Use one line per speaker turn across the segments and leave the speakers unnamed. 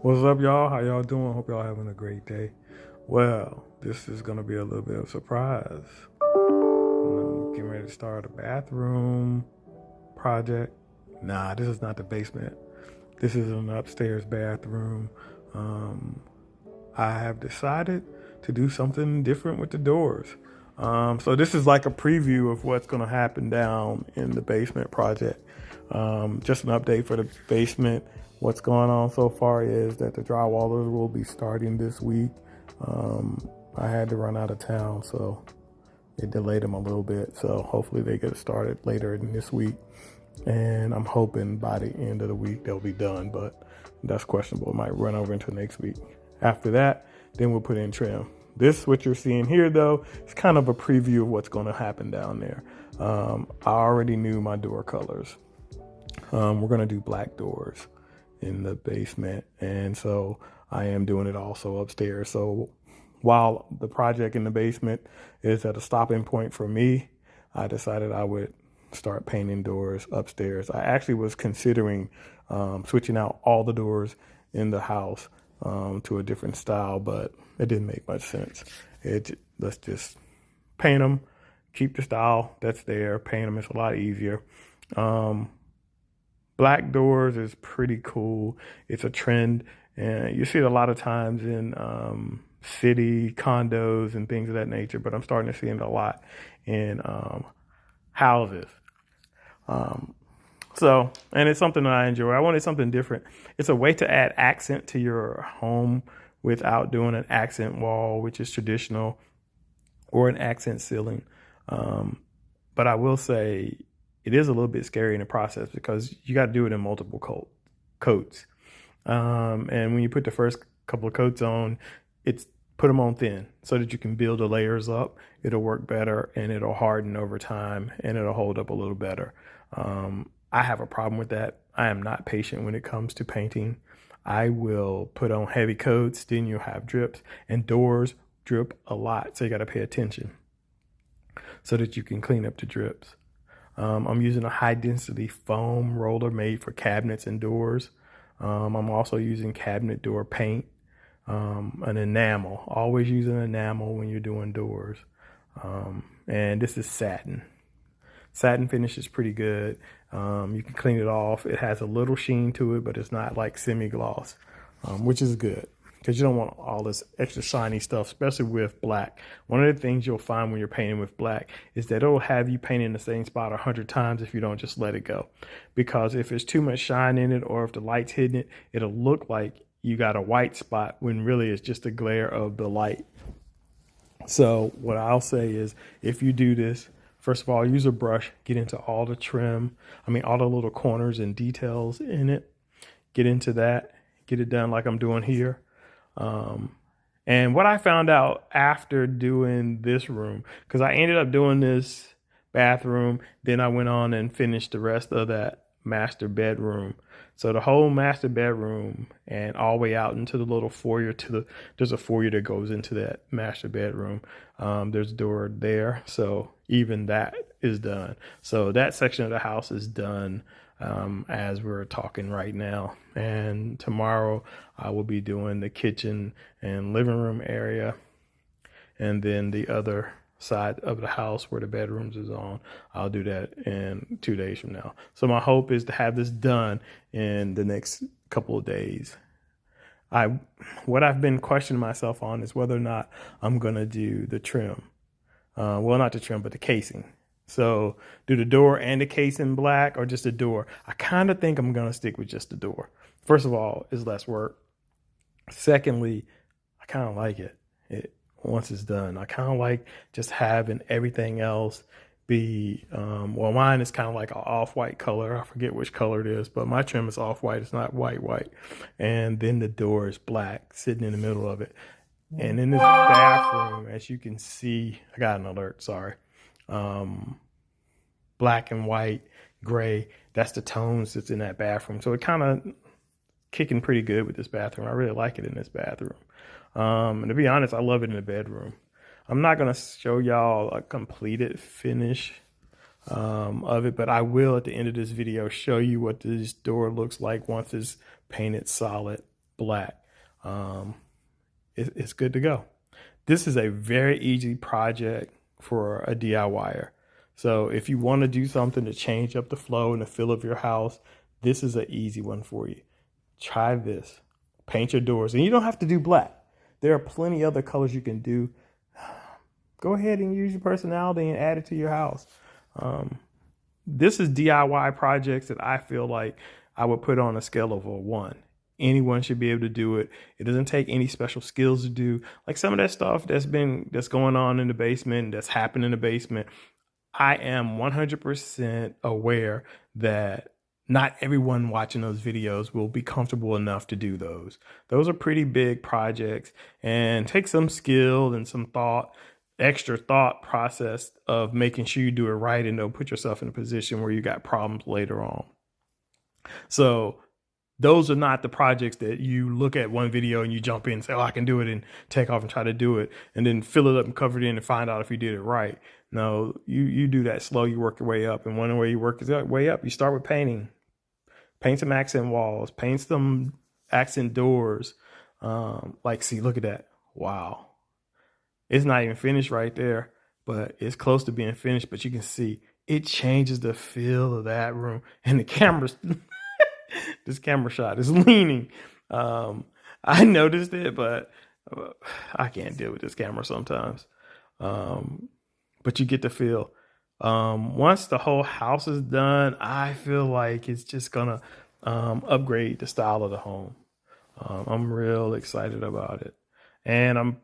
What's up, y'all? How y'all doing? Hope y'all having a great day. Well, this is gonna be a little bit of a surprise. I'm getting ready to start a bathroom project. Nah, this is not the basement. This is an upstairs bathroom. Um, I have decided to do something different with the doors. So this is like a preview of what's going to happen down in the basement project. Just an update for the basement. What's going on so far is that the drywallers will be starting this week. I had to run out of town, so it delayed them a little bit. So hopefully they get started later in this week. And I'm hoping by the end of the week they'll be done, but that's questionable. It might run over into next week. After that, then we'll put in trim. This, what you're seeing here, though, is kind of a preview of what's going to happen down there. I already knew my door colors. We're going to do black doors in the basement, and so I am doing it also upstairs. So while the project in the basement is at a stopping point for me, I decided I would start painting doors upstairs. I actually was considering switching out all the doors in the house to a different style, but it didn't make much sense. Let's just paint them, keep the style that's there, paint them. It's a lot easier. Black doors is pretty cool. It's a trend, and you see it a lot of times in city condos and things of that nature, but I'm starting to see it a lot in houses. And it's something that I enjoy. I wanted something different. It's a way to add accent to your home without doing an accent wall, which is traditional, or an accent ceiling. But I will say it is a little bit scary in the process because you got to do it in multiple coats. And when you put the first couple of coats on, put them on thin so that you can build the layers up. It'll work better and it'll harden over time and it'll hold up a little better. I have a problem with that. I am not patient when it comes to painting. I will put on heavy coats, then you'll have drips, and doors drip a lot. So you got to pay attention so that you can clean up the drips. I'm using a high density foam roller made for cabinets and doors. I'm also using cabinet door paint, an enamel. Always use an enamel when you're doing doors. And this is satin. Satin finish is pretty good. You can clean it off. It has a little sheen to it, but it's not like semi-gloss, which is good because you don't want all this extra shiny stuff, especially with black. One of the things you'll find when you're painting with black is that it'll have you painting the same spot 100 times if you don't just let it go. Because if there's too much shine in it or if the light's hitting it, it'll look like you got a white spot when really it's just a glare of the light. So what I'll say is if you do this, first of all, use a brush, get into all the trim. All the little corners and details in it. Get into that, get it done like I'm doing here. And what I found out after doing this room, because I ended up doing this bathroom, then I went on and finished the rest of that master bedroom. So the whole master bedroom and all the way out into the little foyer there's a foyer that goes into that master bedroom. There's a door there. So even that is done. So that section of the house is done as we're talking right now. And tomorrow I will be doing the kitchen and living room area. And then the other side of the house where the bedrooms is on, I'll do that in 2 days from now. So my hope is to have this done in the next couple of days. What I've been questioning myself on is whether or not I'm gonna do the trim. Well, not the trim, but the casing. So do the door and the casing black or just the door? I kind of think I'm gonna stick with just the door. First of all, it's less work. Secondly, I kind of like it. Once it's done, I kind of like just having everything else be, mine is kind of like an off-white color. I forget which color it is, but my trim is off-white. It's not white. And then the door is black sitting in the middle of it. And in this bathroom, as you can see, I got an alert, sorry. Black and white, gray, that's the tones that's in that bathroom. So it kind of kicking pretty good with this bathroom. I really like it in this bathroom. And to be honest, I love it in the bedroom. I'm not going to show y'all a completed finish of it, but I will at the end of this video show you what this door looks like once it's painted solid black. It's good to go. This is a very easy project for a DIYer. So if you want to do something to change up the flow and the feel of your house, this is an easy one for you. Try this. Paint your doors. And you don't have to do black. There are plenty other colors you can do. Go ahead and use your personality and add it to your house. This is DIY projects that I feel like I would put on a scale of a 1. Anyone should be able to do it. It doesn't take any special skills to do. Like some of that stuff that's going on in the basement, that's happened in the basement. I am 100% aware that not everyone watching those videos will be comfortable enough to do those. Those are pretty big projects and take some skill and some thought, extra thought process of making sure you do it right and don't put yourself in a position where you got problems later on. So those are not the projects that you look at one video and you jump in and say, oh, I can do it, and take off and try to do it and then fill it up and cover it in and find out if you did it right. No, you do that slow. You work your way up. And one way you work your way up, you start with painting. Paint some accent walls, paint some accent doors. See, look at that. Wow. It's not even finished right there, but it's close to being finished. But you can see it changes the feel of that room. And the camera's, this camera shot is leaning. I noticed it, but I can't deal with this camera sometimes. But you get the feel. Once the whole house is done, I feel like it's just gonna upgrade the style of the home. I'm real excited about it, and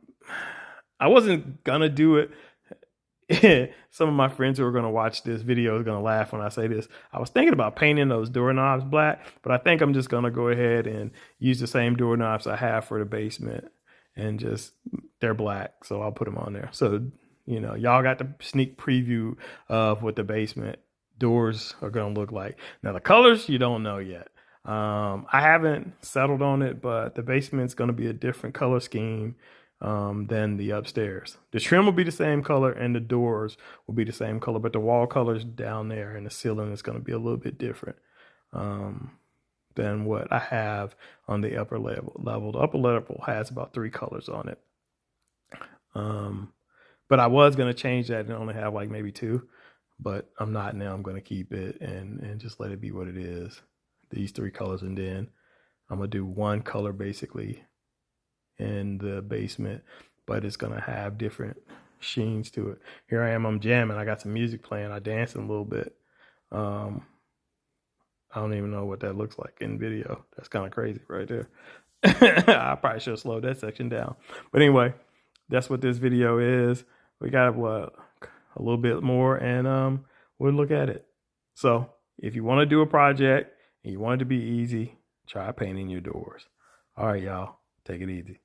I wasn't gonna do it. Some of my friends who are gonna watch this video are gonna laugh when I say this. I was thinking about painting those doorknobs black, but I think I'm just gonna go ahead and use the same doorknobs I have for the basement, and just they're black, so I'll put them on there. So y'all got the sneak preview of what the basement doors are going to look like. Now, the colors, you don't know yet. I haven't settled on it, but the basement's going to be a different color scheme than the upstairs. The trim will be the same color and the doors will be the same color, but the wall colors down there and the ceiling is going to be a little bit different than what I have on the upper level. The upper level has about 3 colors on it. But I was going to change that and only have like maybe 2, but I'm not now. I'm going to keep it and just let it be what it is. These 3 colors. And then I'm going to do 1 color basically in the basement, but it's going to have different sheens to it. Here I am, I'm jamming. I got some music playing. I dancing a little bit. I don't even know what that looks like in video. That's kind of crazy right there. I probably should have slowed that section down. But anyway, that's what this video is. We got a little bit more, and we'll look at it. So if you want to do a project and you want it to be easy, try painting your doors. All right, y'all, take it easy.